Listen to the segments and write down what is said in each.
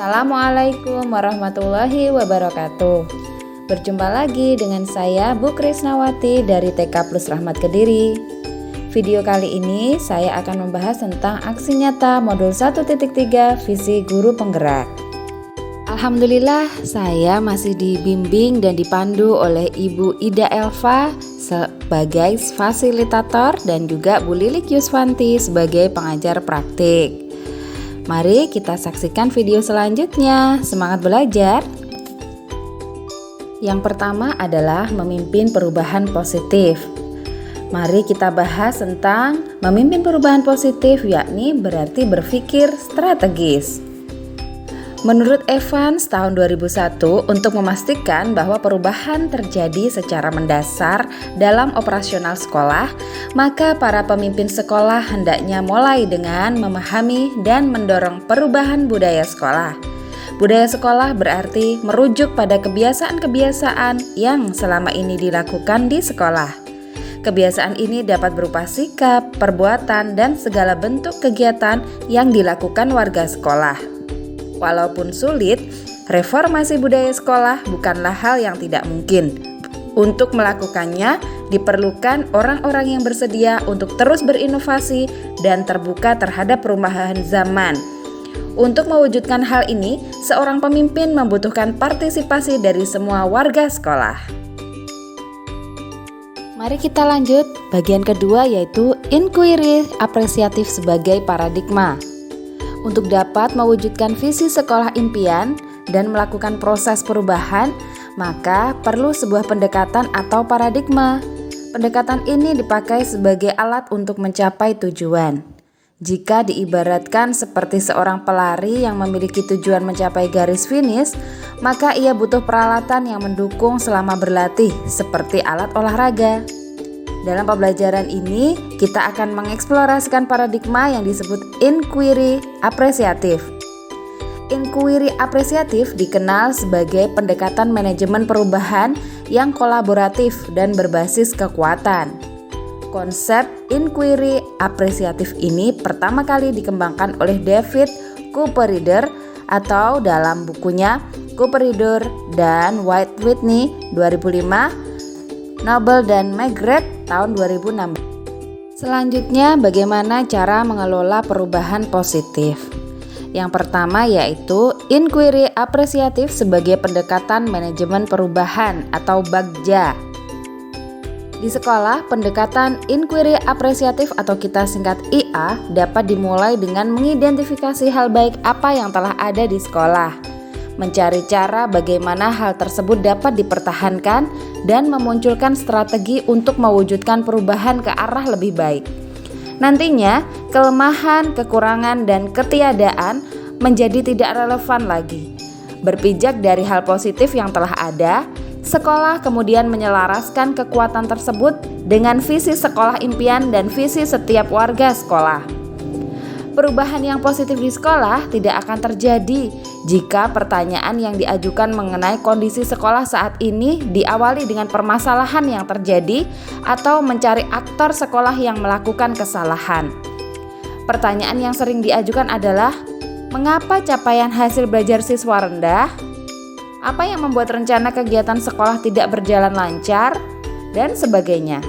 Assalamualaikum warahmatullahi wabarakatuh. Berjumpa lagi dengan saya Bu Krisnawati dari TK Plus Rahmat Kediri. Video kali ini saya akan membahas tentang aksi nyata modul 1.3 visi guru penggerak. Alhamdulillah saya masih dibimbing dan dipandu oleh Ibu Ida Elva sebagai fasilitator dan juga Bu Lilik Yuswanti sebagai pengajar praktik. Mari kita saksikan video selanjutnya. Semangat belajar! Yang pertama adalah memimpin perubahan positif. Mari kita bahas tentang memimpin perubahan positif, yakni berarti berpikir strategis. Menurut Evans tahun 2001, untuk memastikan bahwa perubahan terjadi secara mendasar dalam operasional sekolah, maka para pemimpin sekolah hendaknya mulai dengan memahami dan mendorong perubahan budaya sekolah. Budaya sekolah berarti merujuk pada kebiasaan-kebiasaan yang selama ini dilakukan di sekolah. Kebiasaan ini dapat berupa sikap, perbuatan, dan segala bentuk kegiatan yang dilakukan warga sekolah. Walaupun sulit, reformasi budaya sekolah bukanlah hal yang tidak mungkin. Untuk melakukannya, diperlukan orang-orang yang bersedia untuk terus berinovasi dan terbuka terhadap perubahan zaman. Untuk mewujudkan hal ini, seorang pemimpin membutuhkan partisipasi dari semua warga sekolah. Mari kita lanjut, bagian kedua yaitu inquiry apresiatif sebagai paradigma. Untuk dapat mewujudkan visi sekolah impian dan melakukan proses perubahan, maka perlu sebuah pendekatan atau paradigma. Pendekatan ini dipakai sebagai alat untuk mencapai tujuan. Jika diibaratkan seperti seorang pelari yang memiliki tujuan mencapai garis finish, maka ia butuh peralatan yang mendukung selama berlatih, seperti alat olahraga. Dalam pembelajaran ini, kita akan mengeksplorasikan paradigma yang disebut inquiry apresiatif. Inquiry apresiatif dikenal sebagai pendekatan manajemen perubahan yang kolaboratif dan berbasis kekuatan. Konsep inquiry apresiatif ini pertama kali dikembangkan oleh David Cooper-Reader atau dalam bukunya Cooper-Reader dan White-Whitney 2005, Noble dan Maigret tahun 2006. Selanjutnya, bagaimana cara mengelola perubahan positif? Yang pertama yaitu inquiry apresiatif sebagai pendekatan manajemen perubahan atau BAGJA. Di sekolah, pendekatan inquiry apresiatif atau kita singkat IA dapat dimulai dengan mengidentifikasi hal baik apa yang telah ada di sekolah, mencari cara bagaimana hal tersebut dapat dipertahankan, dan memunculkan strategi untuk mewujudkan perubahan ke arah lebih baik. Nantinya, kelemahan, kekurangan, dan ketiadaan menjadi tidak relevan lagi. Berpijak dari hal positif yang telah ada, sekolah kemudian menyelaraskan kekuatan tersebut dengan visi sekolah impian dan visi setiap warga sekolah. Perubahan yang positif di sekolah tidak akan terjadi jika pertanyaan yang diajukan mengenai kondisi sekolah saat ini diawali dengan permasalahan yang terjadi atau mencari aktor sekolah yang melakukan kesalahan. Pertanyaan yang sering diajukan adalah, mengapa capaian hasil belajar siswa rendah? Apa yang membuat rencana kegiatan sekolah tidak berjalan lancar? Dan sebagainya.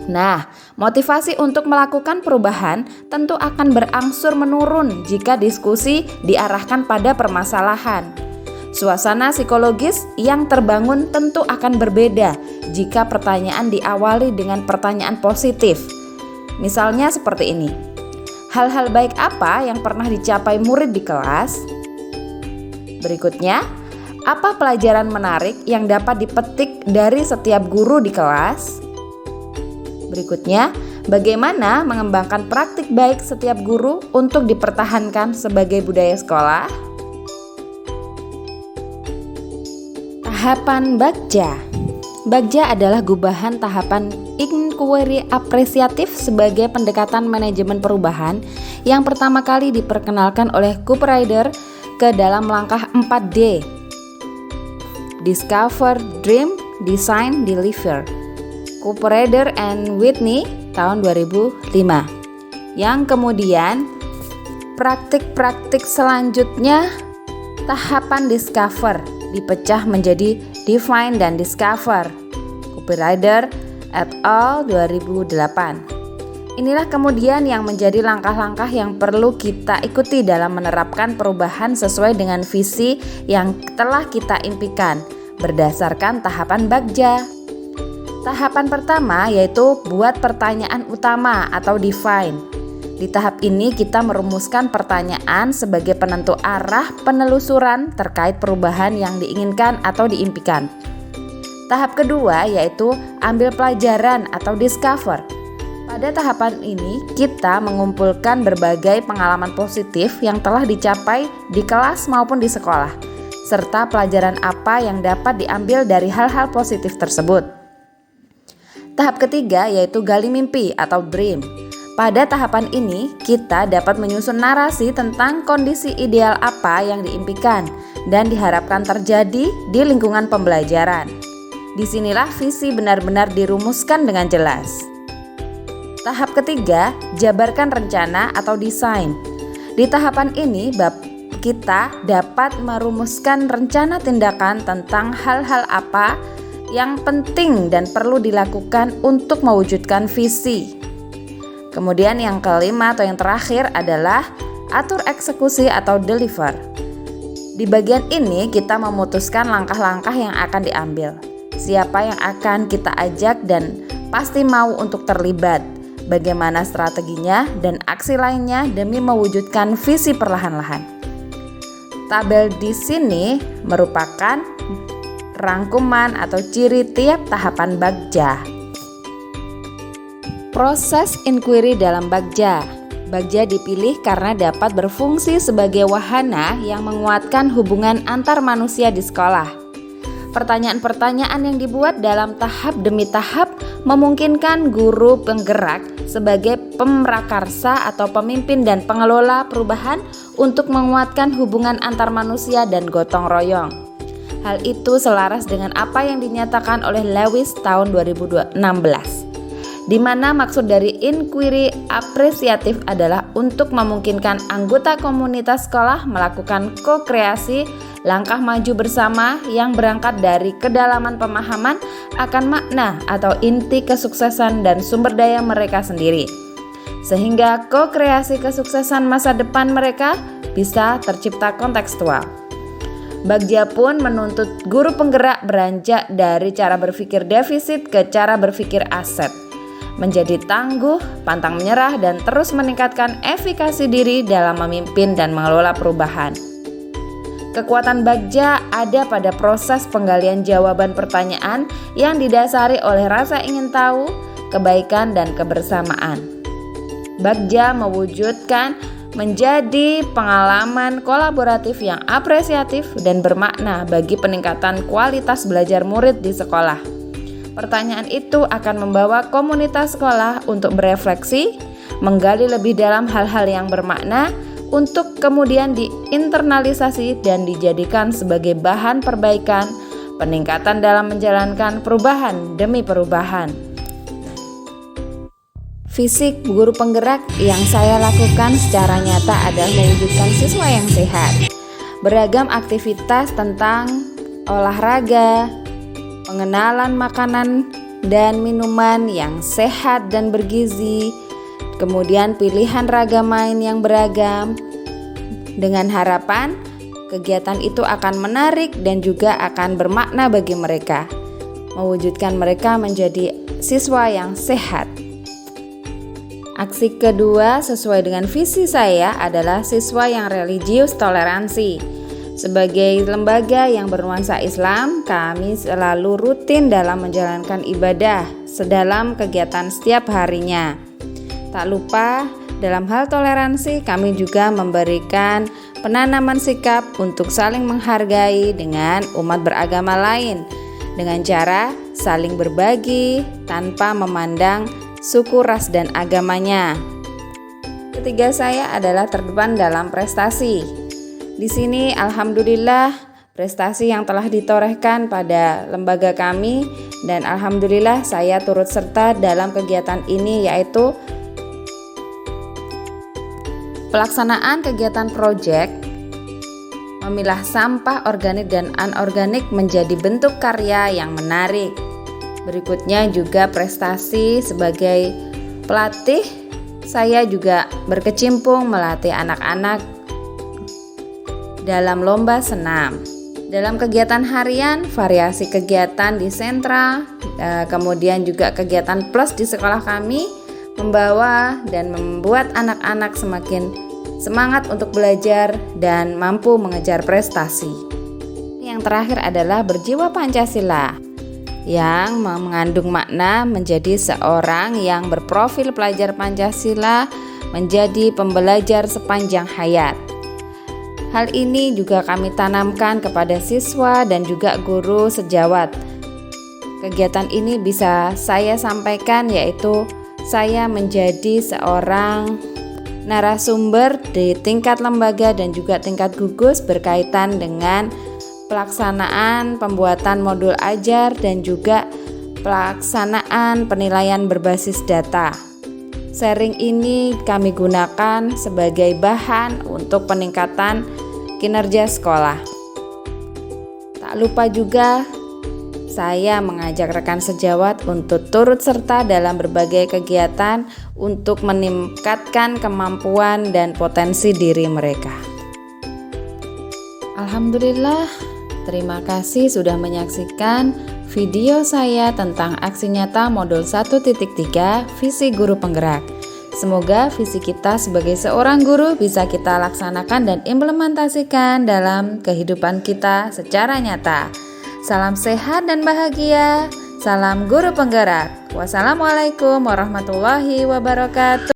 Nah, motivasi untuk melakukan perubahan tentu akan berangsur menurun jika diskusi diarahkan pada permasalahan. Suasana psikologis yang terbangun tentu akan berbeda jika pertanyaan diawali dengan pertanyaan positif. Misalnya seperti ini. Hal-hal baik apa yang pernah dicapai murid di kelas? Berikutnya, apa pelajaran menarik yang dapat dipetik dari setiap guru di kelas? Berikutnya, bagaimana mengembangkan praktik baik setiap guru untuk dipertahankan sebagai budaya sekolah? Tahapan BAGJA. BAGJA adalah gubahan tahapan inquiry apresiatif sebagai pendekatan manajemen perubahan yang pertama kali diperkenalkan oleh Cooper-Reader ke dalam langkah 4D. Discover, Dream, Design, Deliver. Cooper-Reader and Whitney tahun 2005. Yang kemudian praktik-praktik selanjutnya Tahapan discover dipecah menjadi define dan discover. Copywriter et al. 2008. Inilah kemudian yang menjadi langkah-langkah yang perlu kita ikuti dalam menerapkan perubahan sesuai dengan visi yang telah kita impikan berdasarkan tahapan Bagja. Tahapan pertama yaitu buat pertanyaan utama atau define. Di tahap ini kita merumuskan pertanyaan sebagai penentu arah penelusuran terkait perubahan yang diinginkan atau diimpikan. Tahap kedua yaitu ambil pelajaran atau discover. Pada tahapan ini, kita mengumpulkan berbagai pengalaman positif yang telah dicapai di kelas maupun di sekolah, serta pelajaran apa yang dapat diambil dari hal-hal positif tersebut. Tahap ketiga yaitu gali mimpi atau dream. Pada tahapan ini, kita dapat menyusun narasi tentang kondisi ideal apa yang diimpikan dan diharapkan terjadi di lingkungan pembelajaran. Disinilah visi benar-benar dirumuskan dengan jelas. Tahap ketiga, jabarkan rencana atau desain. Di tahapan ini, kita dapat merumuskan rencana tindakan tentang hal-hal apa yang penting dan perlu dilakukan untuk mewujudkan visi. Kemudian yang kelima atau yang terakhir adalah atur eksekusi atau deliver. Di bagian ini kita memutuskan langkah-langkah yang akan diambil, siapa yang akan kita ajak dan pasti mau untuk terlibat, bagaimana strateginya dan aksi lainnya demi mewujudkan visi perlahan-lahan. Tabel di sini merupakan rangkuman atau ciri tiap tahapan Bagja. Proses inquiry dalam Bagja. Bagja dipilih karena dapat berfungsi sebagai wahana yang menguatkan hubungan antar manusia di sekolah. Pertanyaan-pertanyaan yang dibuat dalam tahap demi tahap memungkinkan guru penggerak sebagai pemrakarsa atau pemimpin dan pengelola perubahan untuk menguatkan hubungan antar manusia dan gotong royong. Hal itu selaras dengan apa yang dinyatakan oleh Lewis tahun 2016, di mana maksud dari inquiry apresiatif adalah untuk memungkinkan anggota komunitas sekolah melakukan ko-kreasi langkah maju bersama yang berangkat dari kedalaman pemahaman akan makna atau inti kesuksesan dan sumber daya mereka sendiri, sehingga ko-kreasi kesuksesan masa depan mereka bisa tercipta kontekstual. Bagja pun menuntut guru penggerak beranjak dari cara berpikir defisit ke cara berpikir aset, menjadi tangguh, pantang menyerah, dan terus meningkatkan efikasi diri dalam memimpin dan mengelola perubahan. Kekuatan Bagja ada pada proses penggalian jawaban pertanyaan yang didasari oleh rasa ingin tahu, kebaikan, dan kebersamaan. Bagja mewujudkan menjadi pengalaman kolaboratif yang apresiatif dan bermakna bagi peningkatan kualitas belajar murid di sekolah. Pertanyaan itu akan membawa komunitas sekolah untuk berefleksi, menggali lebih dalam hal-hal yang bermakna, untuk kemudian diinternalisasi dan dijadikan sebagai bahan perbaikan, peningkatan dalam menjalankan perubahan demi perubahan. Fisik guru penggerak yang saya lakukan secara nyata adalah mewujudkan siswa yang sehat. Beragam aktivitas tentang olahraga, pengenalan makanan dan minuman yang sehat dan bergizi, kemudian pilihan ragam main yang beragam, dengan harapan kegiatan itu akan menarik dan juga akan bermakna bagi mereka, mewujudkan mereka menjadi siswa yang sehat. Aksi kedua sesuai dengan visi saya adalah siswa yang religius toleransi. Sebagai lembaga yang bernuansa Islam, kami selalu rutin dalam menjalankan ibadah sedalam kegiatan setiap harinya. Tak lupa, dalam hal toleransi kami juga memberikan penanaman sikap untuk saling menghargai dengan umat beragama lain, dengan cara saling berbagi tanpa memandang suku, ras, dan agamanya. Ketiga saya adalah terdepan dalam prestasi. Di sini alhamdulillah prestasi yang telah ditorehkan pada lembaga kami, dan alhamdulillah saya turut serta dalam kegiatan ini, yaitu pelaksanaan kegiatan proyek memilah sampah organik dan anorganik menjadi bentuk karya yang menarik. Berikutnya juga prestasi sebagai pelatih. Saya juga berkecimpung melatih anak-anak dalam lomba senam. Dalam kegiatan harian, variasi kegiatan di sentra, kemudian juga kegiatan plus di sekolah kami membawa dan membuat anak-anak semakin semangat untuk belajar dan mampu mengejar prestasi. Yang terakhir adalah berjiwa Pancasila, yang mengandung makna menjadi seorang yang berprofil pelajar Pancasila, menjadi pembelajar sepanjang hayat. Hal ini juga kami tanamkan kepada siswa dan juga guru sejawat. Kegiatan ini bisa saya sampaikan yaitu saya menjadi seorang narasumber di tingkat lembaga dan juga tingkat gugus berkaitan dengan pelaksanaan pembuatan modul ajar dan juga pelaksanaan penilaian berbasis data. Sharing ini kami gunakan sebagai bahan untuk peningkatan kinerja sekolah. Tak lupa juga saya mengajak rekan sejawat untuk turut serta dalam berbagai kegiatan untuk meningkatkan kemampuan dan potensi diri mereka. Alhamdulillah, terima kasih sudah menyaksikan video saya tentang aksi nyata modul 1.3 Visi Guru Penggerak. Semoga visi kita sebagai seorang guru bisa kita laksanakan dan implementasikan dalam kehidupan kita secara nyata. Salam sehat dan bahagia. Salam Guru Penggerak. Wassalamualaikum warahmatullahi wabarakatuh.